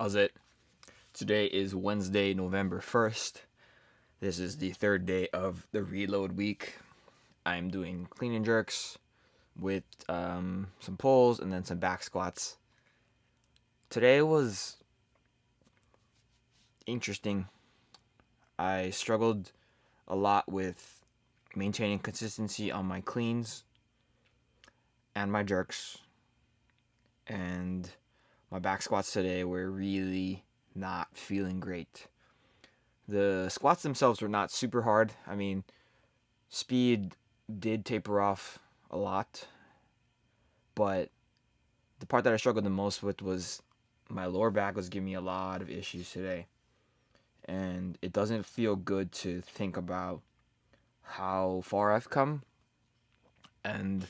How's it? Today is Wednesday, November 1st. This is the third day of the reload week. I'm doing clean and jerks with some pulls and then some back squats. Today was interesting. I struggled a lot with maintaining consistency on my cleans and my jerks. And my back squats today were really not feeling great. The squats themselves were not super hard. I mean, speed did taper off a lot, but the part that I struggled the most with was my lower back was giving me a lot of issues today. And it doesn't feel good to think about how far I've come and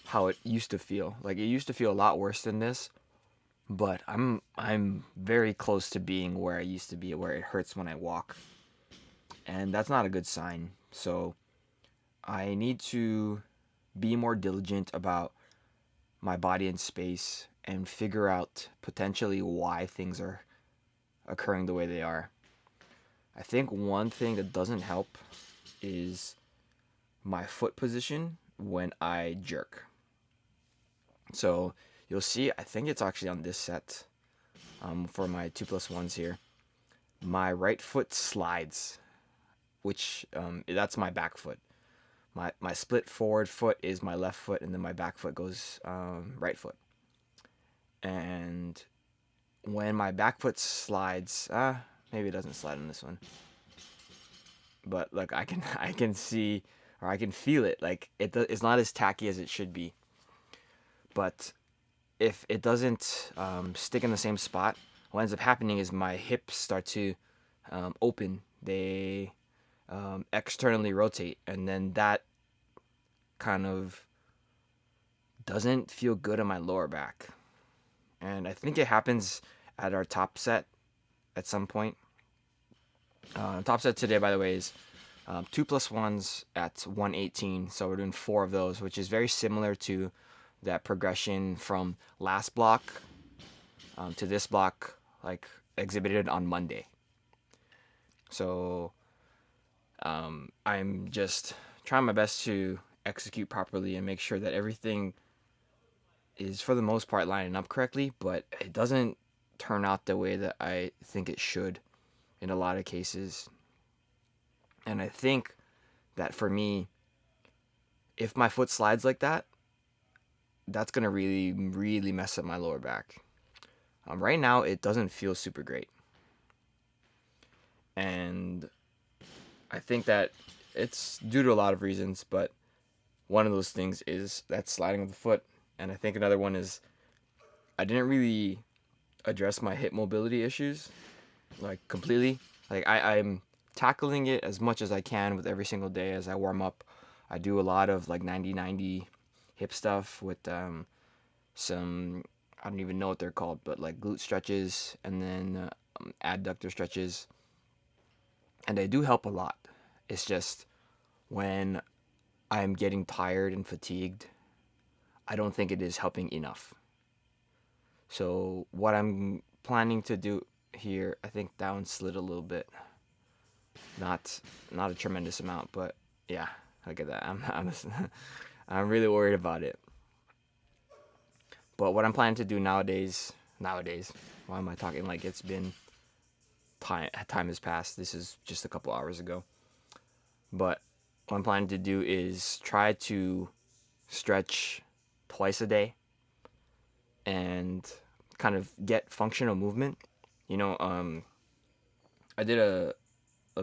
how it used to feel. Like it used to feel a lot worse than this, but I'm very close to being where I used to be, where it hurts when I walk. And that's not a good sign. So I need to be more diligent about my body and space and figure out potentially why things are occurring the way they are. I think one thing that doesn't help is my foot position when I jerk. So you'll see, I think it's actually on this set for my 2+1s here. My right foot slides, which that's my back foot. My split forward foot is my left foot, and then my back foot goes right foot. And when my back foot slides, maybe it doesn't slide on this one, but look, I can see, or I can feel it. Like it's not as tacky as it should be. But if it doesn't stick in the same spot, what ends up happening is my hips start to open. They externally rotate, and then that kind of doesn't feel good on my lower back. And I think it happens at our top set at some point. Top set today, by the way, is 2+1s at 118. So we're doing 4 of those, which is very similar to that progression from last block to this block, like exhibited on Monday. So I'm just trying my best to execute properly and make sure that everything is, for the most part, lining up correctly, but it doesn't turn out the way that I think it should in a lot of cases. And I think that for me, if my foot slides like that, that's going to really, really mess up my lower back. Right now, it doesn't feel super great. And I think that it's due to a lot of reasons, but one of those things is that sliding of the foot. And I think another one is I didn't really address my hip mobility issues, like completely. Like I'm tackling it as much as I can with every single day as I warm up. I do a lot of like 90-90 hip stuff with some, I don't even know what they're called, but like glute stretches and then adductor stretches. And they do help a lot. It's just when I'm getting tired and fatigued, I don't think it is helping enough. So what I'm planning to do here, I think that one slid a little bit. Not a tremendous amount, but yeah, look at that. I'm really worried about it. But what I'm planning to do nowadays, why am I talking like it's been time has passed? This is just a couple hours ago. But what I'm planning to do is try to stretch twice a day and kind of get functional movement. You know, I did a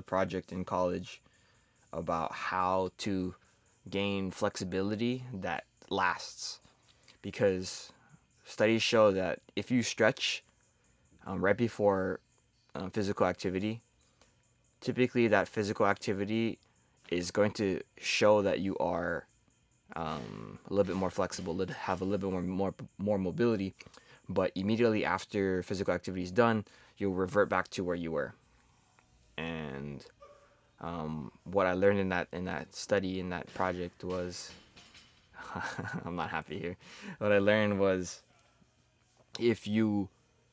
project in college about how to gain flexibility that lasts, because studies show that if you stretch right before physical activity, typically that physical activity is going to show that you are a little bit more flexible, have a little bit more mobility, but immediately after physical activity is done, you'll revert back to where you were. And what I learned in that study, in that project, was I'm not happy here. What I learned was if you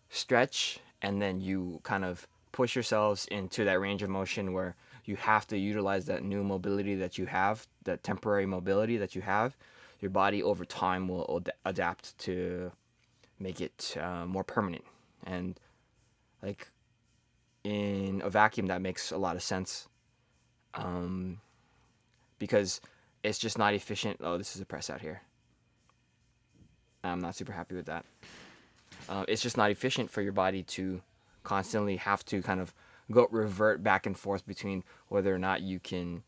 stretch, and then you kind of push yourselves into that range of motion where you have to utilize that new mobility that you have, that temporary mobility that you have. Your body over time will adapt to make it more permanent. And like in a vacuum, that makes a lot of sense, um, because it's just not efficient. Oh, this is a press out here. I'm not super happy with that. It's just not efficient for your body to constantly have to kind of go revert back and forth between whether or not you can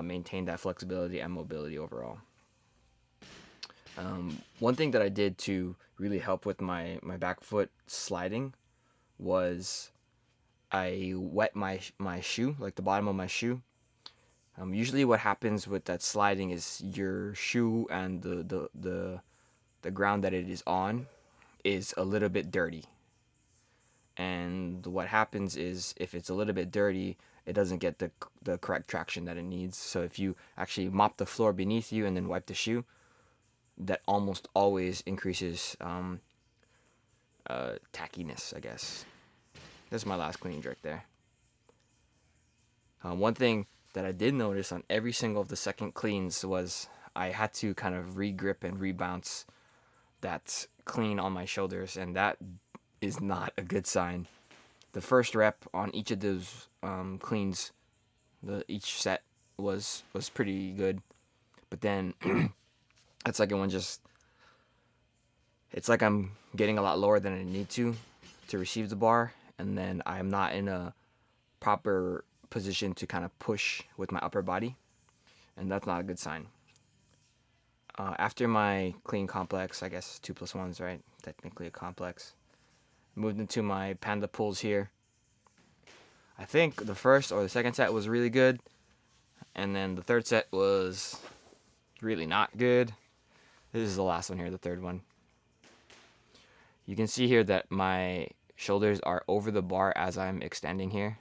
maintain that flexibility and mobility overall. One thing that I did to really help with my back foot sliding was I wet my shoe, like the bottom of my shoe. Usually what happens with that sliding is your shoe and the ground that it is on is a little bit dirty. And what happens is if it's a little bit dirty, it doesn't get the correct traction that it needs. So if you actually mop the floor beneath you and then wipe the shoe, that almost always increases tackiness, I guess. This is my last cleaning jerk there. One thing that I did notice on every single of the second cleans was I had to kind of re-grip and rebounce that clean on my shoulders, and that is not a good sign. The first rep on each of those cleans, each set was pretty good, but then that second one just, it's like I'm getting a lot lower than I need to receive the bar, and then I'm not in a proper position to kind of push with my upper body, and that's not a good sign. After my clean complex, I guess 2+1's right, technically a complex, moved into my panda pulls here. I think the first or the second set was really good, and then the third set was really not good. This is the last one here, the third one. You can see here that my shoulders are over the bar as I'm extending here,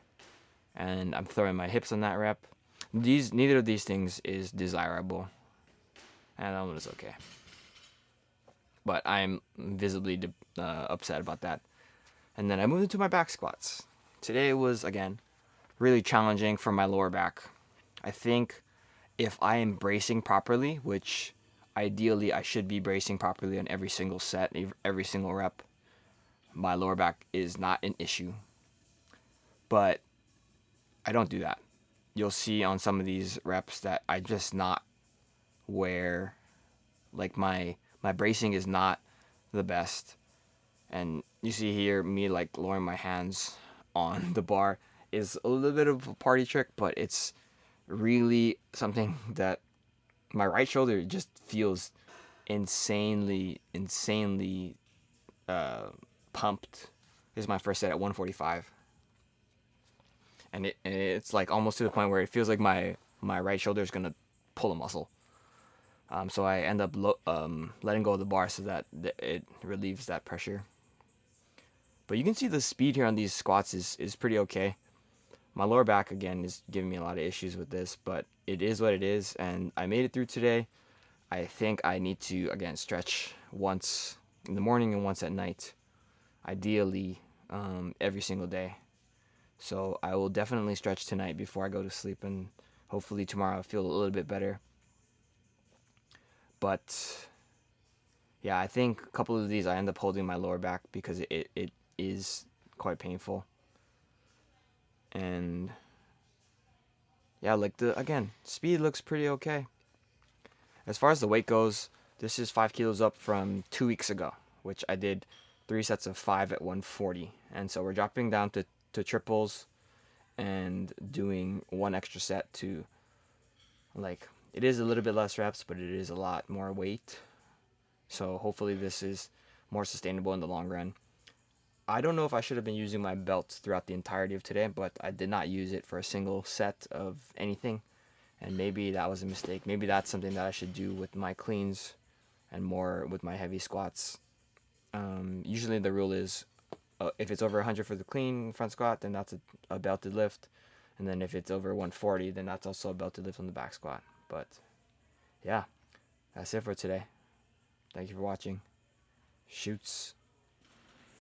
and I'm throwing my hips on that rep. Neither of these things is desirable, and that one is okay. But I'm visibly upset about that. And then I moved into my back squats. Today was, again, really challenging for my lower back. I think if I am bracing properly, which ideally I should be bracing properly on every single set, every single rep, my lower back is not an issue. But I don't do that. You'll see on some of these reps that I just not where, like my bracing is not the best. And you see here me like lowering my hands on the bar is a little bit of a party trick, but it's really something that my right shoulder just feels insanely pumped. This is my first set at 145, and it's like almost to the point where it feels like my right shoulder is gonna pull a muscle. So I end up letting go of the bar so that it relieves that pressure. But you can see the speed here on these squats is pretty okay. My lower back, again, is giving me a lot of issues with this, but it is what it is, and I made it through today. I think I need to, again, stretch once in the morning and once at night, ideally every single day. So I will definitely stretch tonight before I go to sleep, and hopefully tomorrow I'll feel a little bit better. But yeah, I think a couple of these I end up holding my lower back because it is quite painful. And yeah, like again, speed looks pretty okay. As far as the weight goes, this is 5 kilos up from 2 weeks ago, which I did 3 sets of 5 at 140. And so we're dropping down to triples and doing one extra set to, like, it is a little bit less reps, but it is a lot more weight. So hopefully this is more sustainable in the long run. I don't know if I should have been using my belts throughout the entirety of today, but I did not use it for a single set of anything. And maybe that was a mistake. Maybe that's something that I should do with my cleans and more with my heavy squats. Usually the rule is if it's over 100 for the clean front squat, then that's a belted lift. And then if it's over 140, then that's also a belted lift on the back squat. But yeah, that's it for today. Thank you for watching. Shoots.